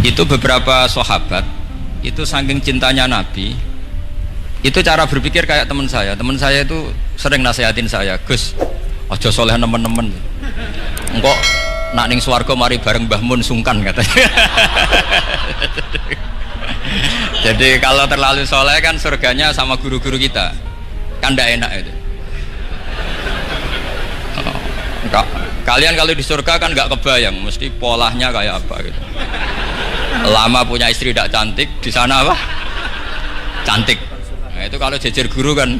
Itu beberapa sahabat itu saking cintanya Nabi, itu cara berpikir kayak teman saya. Teman saya itu sering nasihatin saya, Gus, ojo soleh nemen-nemen. Engkau nak ning swarga mari bareng Mbah Mun sungkan katanya. Jadi kalau terlalu soleh kan surganya sama guru-guru kita, kan tidak enak itu. Kalian kalau di surga kan nggak kebayang, mesti polanya kayak apa gitu. Lama punya istri tidak cantik, di sana apa? Cantik. Nah, itu kalau jejer guru kan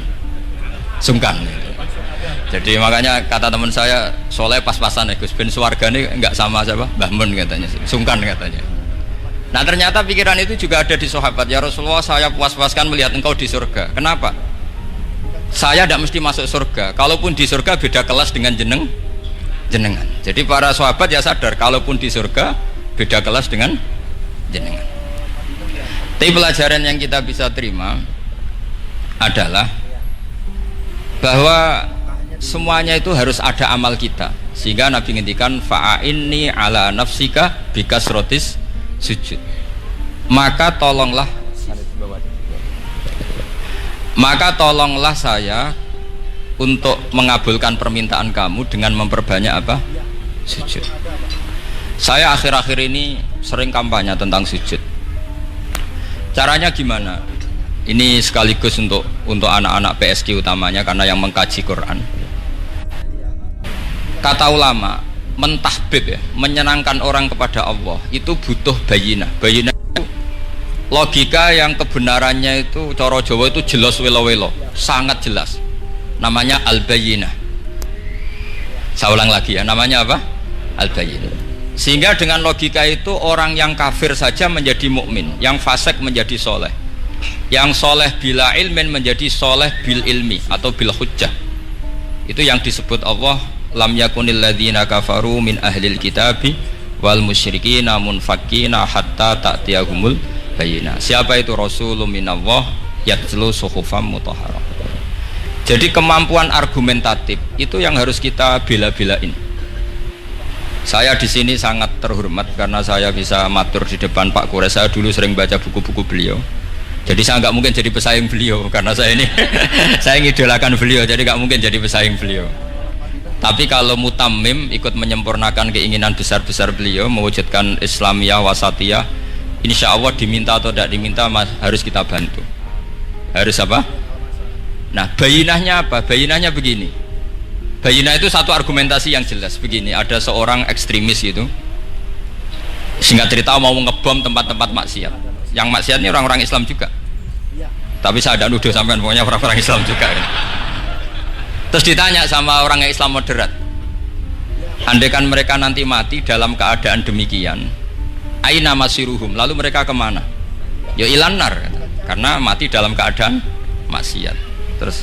sungkan. Gitu. Jadi makanya kata teman saya, soleh pas-pasan ya Gus, ben swarga ini nggak sama siapa? Mbah Mun katanya, sungkan katanya. Nah ternyata pikiran itu juga ada di sahabat. Ya Rasulullah, saya puas-puaskan melihat engkau di surga. Kenapa? Saya tidak mesti masuk surga. Kalaupun di surga beda kelas dengan jenengan. Jadi para sahabat ya sadar, kalaupun di surga beda kelas dengan jenengan. Tapi pelajaran yang kita bisa terima adalah bahwa semuanya itu harus ada amal kita. Sehingga Nabi ngendikan fa'inni ala nafsika bikasrotis sujud. Maka tolonglah saya untuk mengabulkan permintaan kamu dengan memperbanyak apa? Sujud. Saya akhir-akhir ini sering kampanye tentang sujud. Caranya gimana? Ini sekaligus untuk anak-anak PSG utamanya, karena yang mengkaji Quran. Kata ulama, mentahbib ya, menyenangkan orang kepada Allah itu butuh bayinah. Bayinah itu logika yang kebenarannya itu cara Jawa itu jelas welo-welo, sangat jelas. Namanya al-bayinah. Saya ulang lagi ya, namanya apa? Al-bayinah. Sehingga dengan logika itu orang yang kafir saja menjadi mukmin, yang fasik menjadi soleh, yang soleh bila ilmin menjadi soleh bil ilmi atau bil hujjah. Itu yang disebut Allah, lam yakunil ladzina kafaru min ahlil kitabi wal musyrikina munfakkina hatta ta'tiyahumul bayinah. Siapa itu? Rasulun minallah yatlu suhufam mutahharah. Jadi kemampuan argumentatif itu yang harus kita bela-belain. Saya di sini sangat terhormat karena saya bisa matur di depan Pak Kures. Saya dulu sering baca buku-buku beliau. Jadi saya nggak mungkin jadi pesaing beliau karena saya ini saya ngidolakan beliau, jadi nggak mungkin jadi pesaing beliau. Tapi kalau mutammim ikut menyempurnakan keinginan besar-besar beliau mewujudkan Islamiyah wasatiyah, insya Allah diminta atau tidak diminta harus kita bantu. Harus apa? Nah, bayinahnya apa? Bayinahnya begini. Bayinah itu satu argumentasi yang jelas begini. Ada seorang ekstremis itu, singkat cerita mau ngebom tempat-tempat maksiat. Yang maksiat ini orang-orang Islam juga. Tapi saya tidak nuduh sampean, pokoknya orang-orang Islam juga. Terus ditanya sama orang Islam moderat, andaikan mereka nanti mati dalam keadaan demikian, aina masiruhum, lalu mereka kemana? Ya ilanar, karena mati dalam keadaan maksiat. Terus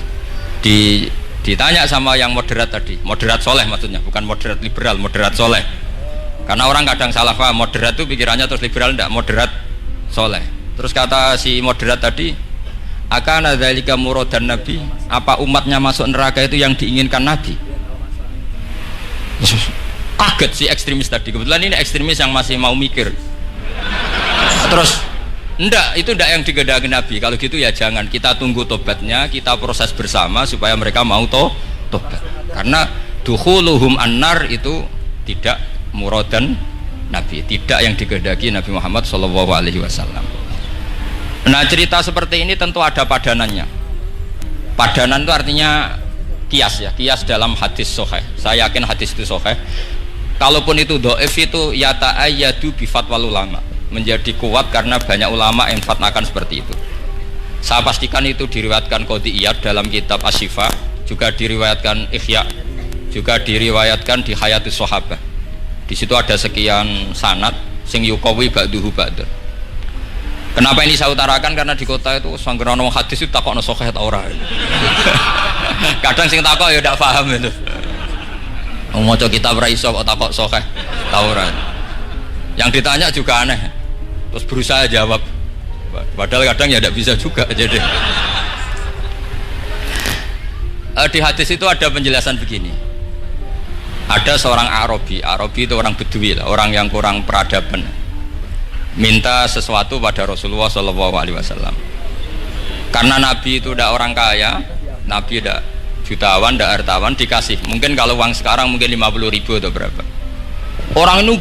ditanya sama yang moderat tadi, moderat soleh maksudnya, bukan moderat liberal, moderat soleh. Karena orang kadang salah paham, moderat itu pikirannya terus liberal, tidak, moderat soleh. Terus kata si moderat tadi, akana dzalika muradan nabi, apa umatnya masuk neraka itu yang diinginkan Nabi? Kaget si ekstremis tadi. Kebetulan ini ekstremis yang masih mau mikir. Terus enggak, itu enggak yang digedaki Nabi. Kalau gitu ya jangan, kita tunggu tobatnya, kita proses bersama supaya mereka mau tobat. Karena dukhuluhum annar itu tidak muradan Nabi, tidak yang digedaki Nabi Muhammad SAW. Nah, cerita seperti ini tentu ada padanannya. Padanan itu artinya kias ya, kias dalam hadis sahih. Saya yakin hadis itu sahih. Kalaupun itu dhaif itu yata'ayyadu bi fatwal ulama, menjadi kuat karena banyak ulama yang fatwakan seperti itu. Saya pastikan itu diriwayatkan Qadhi Iyad dalam kitab Asy-Syifa, juga diriwayatkan Ihya, juga diriwayatkan di Hayatus Sahabah. Di situ ada sekian sanad sing yuqawi ba'duhu ba'd. Kenapa ini saya utarakan? Karena di kota itu sanggerono hadis itu takokno sahih ta ora. Kadang sing takok ya ndak paham itu. Maca kitab ra iso kok takok sahih ta ora. Yang ditanya juga aneh. Terus berusaha jawab. Padahal kadang ya ndak bisa juga jadi. Di hadis itu ada penjelasan begini. Ada seorang Arabi itu orang Bedui lah, orang yang kurang peradaban. minta sesuatu pada Rasulullah Shallallahu Alaihi Wasallam. Karena Nabi itu udah orang kaya, Nabi udah jutawan, udah hartawan, dikasih. Mungkin kalau uang sekarang mungkin 50.000 atau berapa. Orang itu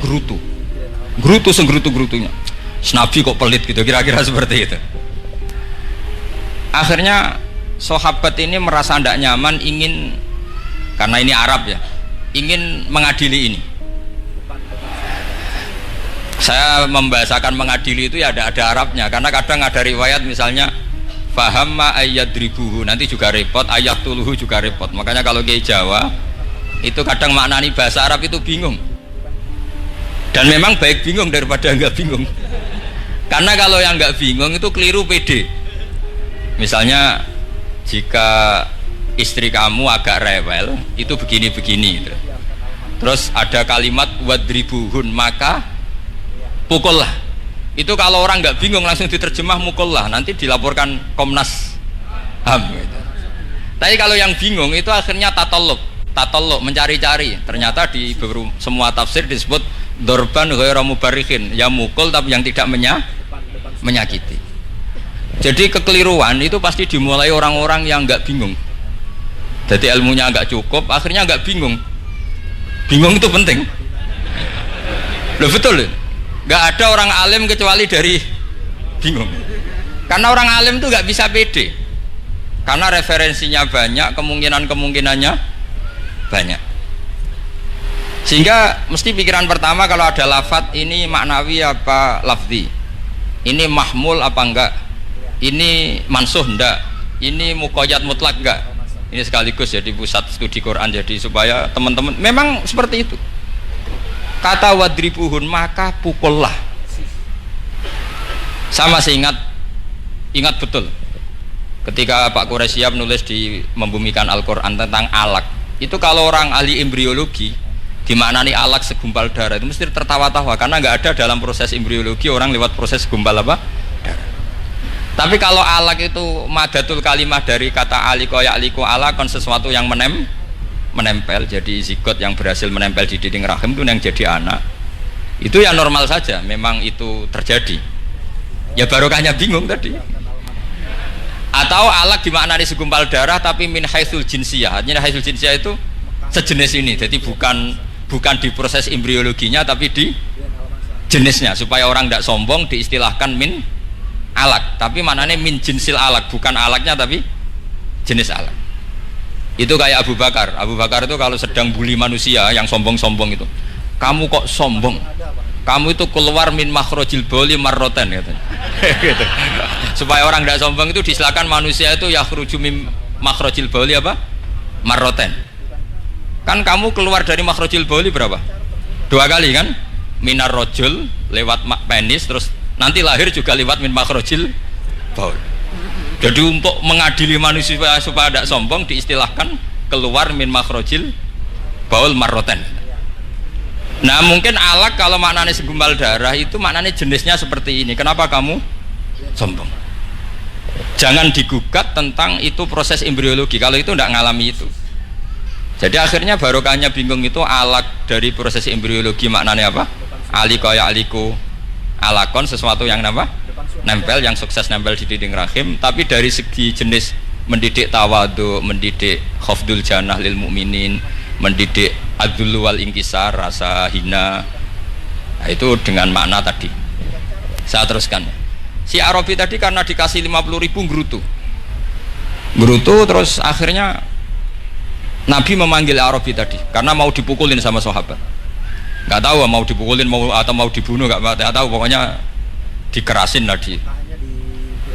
gerutu senggerutu-gerutunya. Nabi kok pelit gitu, kira-kira seperti itu. Akhirnya sahabat ini merasa tidak nyaman, ingin, karena ini Arab ya, ingin mengadili ini. Saya membahasakan mengadili itu ya ada Arabnya, karena kadang ada riwayat misalnya fahamma ayyadribuhu, nanti juga repot, ayat tuluhu juga repot. Makanya kalau kayak Jawa itu kadang maknani bahasa Arab itu bingung, dan memang baik bingung daripada enggak bingung. Karena kalau yang enggak bingung itu keliru pede. Misalnya jika istri kamu agak rewel itu begini-begini, terus ada kalimat wadribuhun, maka pukullah. Itu kalau orang nggak bingung langsung diterjemah mukullah, nanti dilaporkan Komnas HAM gitu. Tapi kalau yang bingung itu akhirnya tatoluk mencari-cari. Ternyata di semua tafsir disebut dorban ghairu mubarrihin, ya mukul tapi yang tidak menyakiti. Jadi kekeliruan itu pasti dimulai orang-orang yang nggak bingung. Jadi ilmunya nggak cukup, akhirnya nggak bingung. Bingung itu penting. Loh betul. Nggak ada orang alim kecuali dari bingung. Karena orang alim itu nggak bisa pede, karena referensinya banyak, kemungkinannya banyak. Sehingga mesti pikiran pertama kalau ada lafadz ini maknawi apa lafzi, ini mahmul apa enggak, ini mansuh enggak, ini muqayyad mutlak enggak. Ini sekaligus jadi pusat studi Quran, jadi supaya teman-teman memang seperti itu. Kata wadribuhun, maka pukullah. Sama masih ingat betul ketika Pak Quraisyab nulis di Membumikan Al-Quran tentang alak. Itu kalau orang ahli embriologi dimaknani alak segumpal darah itu mesti tertawa-tawa, karena nggak ada dalam proses embriologi orang lewat proses segumpal apa? Darah. Tapi kalau alak itu madatul kalimah dari kata aliko ya'liku, alakon sesuatu yang menempel, jadi zigot yang berhasil menempel di dinding rahim itu yang jadi anak, itu ya normal saja, memang itu terjadi. Ya barokahnya bingung tadi. Atau alak dimaknani segumpal darah tapi min haitsul jinsiyah, artinya haitsul jinsiyah itu sejenis ini, jadi bukan di proses embriologinya tapi di jenisnya, supaya orang tidak sombong diistilahkan min alak, tapi maknanya min jinsil alak, bukan alaknya tapi jenis alak. Itu kayak Abu Bakar itu kalau sedang bully manusia yang sombong-sombong itu, kamu kok sombong, kamu itu keluar min makhrajil bauli marroten katanya. Gitu. Supaya orang tidak sombong itu disilakan manusia itu yakhruju min makhrajil bauli apa? Marroten. Kan kamu keluar dari makhrajil bauli berapa? 2 kali kan? Minar rojul lewat penis, terus nanti lahir juga lewat min makhrajil baul. Jadi untuk mengadili manusia supaya tidak sombong diistilahkan keluar min makhrajil baul marroten. Nah mungkin alak kalau maknanya segumpal darah itu maknanya jenisnya seperti ini. Kenapa kamu sombong? Jangan digugat tentang itu proses embriologi, kalau itu tidak ngalami itu. Jadi akhirnya barokahnya bingung itu alak dari proses embriologi maknanya apa? Aliko ya aliku, alakon sesuatu yang apa? Nempel, yang sukses nempel di dinding rahim. Tapi dari segi jenis mendidik tawadu, mendidik khafdul janah lil mukminin, mendidik adzul wal inkisar, rasa hina, nah, itu dengan makna tadi. Saya teruskan. Si Arabi tadi karena dikasih 50.000 gerutu, terus akhirnya Nabi memanggil Arabi tadi karena mau dipukulin sama sahabat. Nggak tahu mau dipukulin atau mau dibunuh, nggak tahu, pokoknya dikerasin tadi.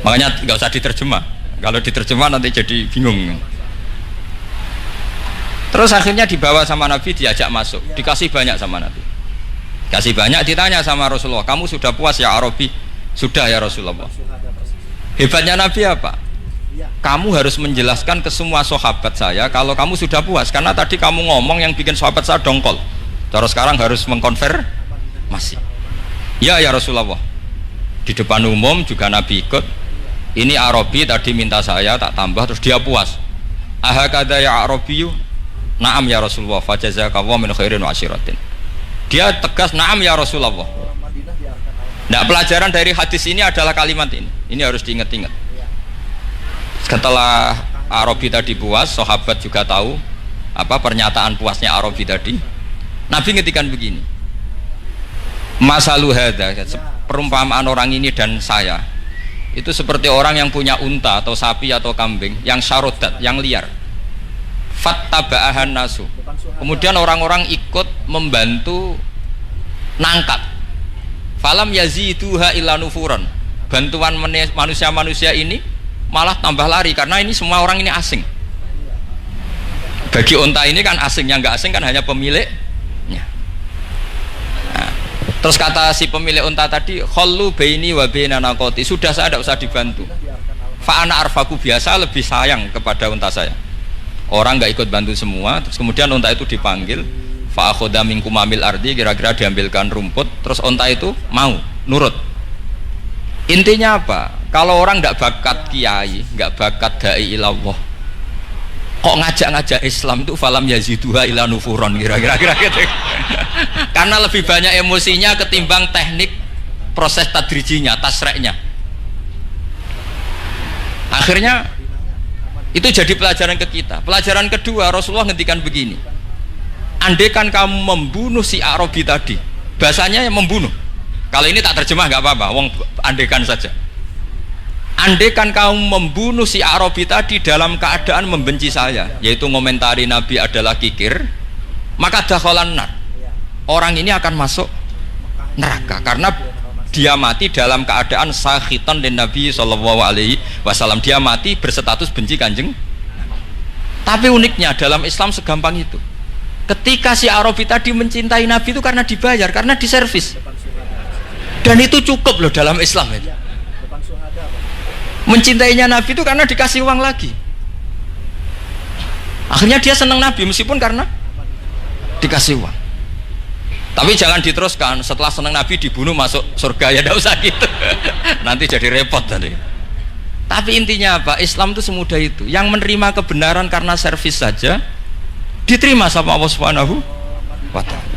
Makanya nggak usah diterjemah, kalau diterjemah nanti jadi bingung. Terus akhirnya dibawa sama Nabi, diajak masuk, dikasih banyak sama Nabi, kasih banyak. Ditanya sama Rasulullah, kamu sudah puas ya Arabi? Sudah ya Rasulullah. Hebatnya Nabi apa? Kamu harus menjelaskan ke semua sahabat saya kalau kamu sudah puas, karena tadi kamu ngomong yang bikin sahabat saya dongkol. Terus sekarang harus mengkonfirmasi. Ya Rasulullah. Di depan umum juga Nabi ikut. Ini Arabi tadi minta saya tak tambah, terus dia puas. Ahakada ya Arabiyu? Naam ya Rasulullah, fajazakallahu min khairin wa asyiratin. Dia tegas, naam ya Rasulullah. Nah, pelajaran dari hadis ini adalah kalimat ini. Ini harus diingat-ingat. Setelah Arabi tadi puas, sahabat juga tahu apa pernyataan puasnya Arabi tadi. Nabi ngetikan begini. Masalu hadza, perumpamaan orang ini dan saya itu seperti orang yang punya unta atau sapi atau kambing yang syarodat, yang liar. Fattaba'ahan nasu. Kemudian orang-orang ikut membantu nangkap. Falam yaziduha illa nufuran. Bantuan manusia-manusia ini malah tambah lari karena ini semua orang ini asing. Bagi unta ini kan asing, yang nggak asing kan hanya pemiliknya. Nah, terus kata si pemilik unta tadi, khallu baini wa baina naqati, sudah saya tidak usah dibantu. Fa ana arfaku, biasa lebih sayang kepada unta saya. Orang nggak ikut bantu semua, terus kemudian unta itu dipanggil. Fa akhadha min kumamil ardi, kira-kira diambilkan rumput, terus unta itu mau nurut. Intinya apa? Kalau orang nggak bakat kiai, nggak bakat dai ilallah, kok ngajak-ngajak Islam itu falam yaziduha ila nufuron, kira-kira gitu. Karena lebih banyak emosinya ketimbang teknik proses tadrijinya, tasreknya. Akhirnya itu jadi pelajaran ke kita. Pelajaran kedua, Rasulullah ngendikan begini. Andaikan kamu membunuh si Arabi tadi, bahasanya yang membunuh. Kalau ini tak terjemah nggak apa-apa, wong andaikan saja. Andaikan kamu membunuh si Arabi tadi dalam keadaan membenci saya, yaitu ngomentari Nabi adalah kikir, maka dakhalan nar. Orang ini akan masuk neraka karena dia mati dalam keadaan sakhitan dan Nabi sallallahu alaihi wasallam. Dia mati berstatus benci Kanjeng. Tapi uniknya dalam Islam segampang itu. Ketika si Arabi tadi mencintai Nabi itu karena dibayar, karena diservis. Dan itu cukup loh dalam Islam itu. Mencintainya Nabi itu karena dikasih uang lagi. Akhirnya dia senang Nabi meskipun karena dikasih uang. Tapi jangan diteruskan, setelah senang Nabi dibunuh masuk surga, ya tidak usah gitu. Nanti jadi repot tadi. Tapi intinya apa? Islam itu semudah itu. Yang menerima kebenaran karena servis saja diterima sama Allah Subhanahu wa ta'ala.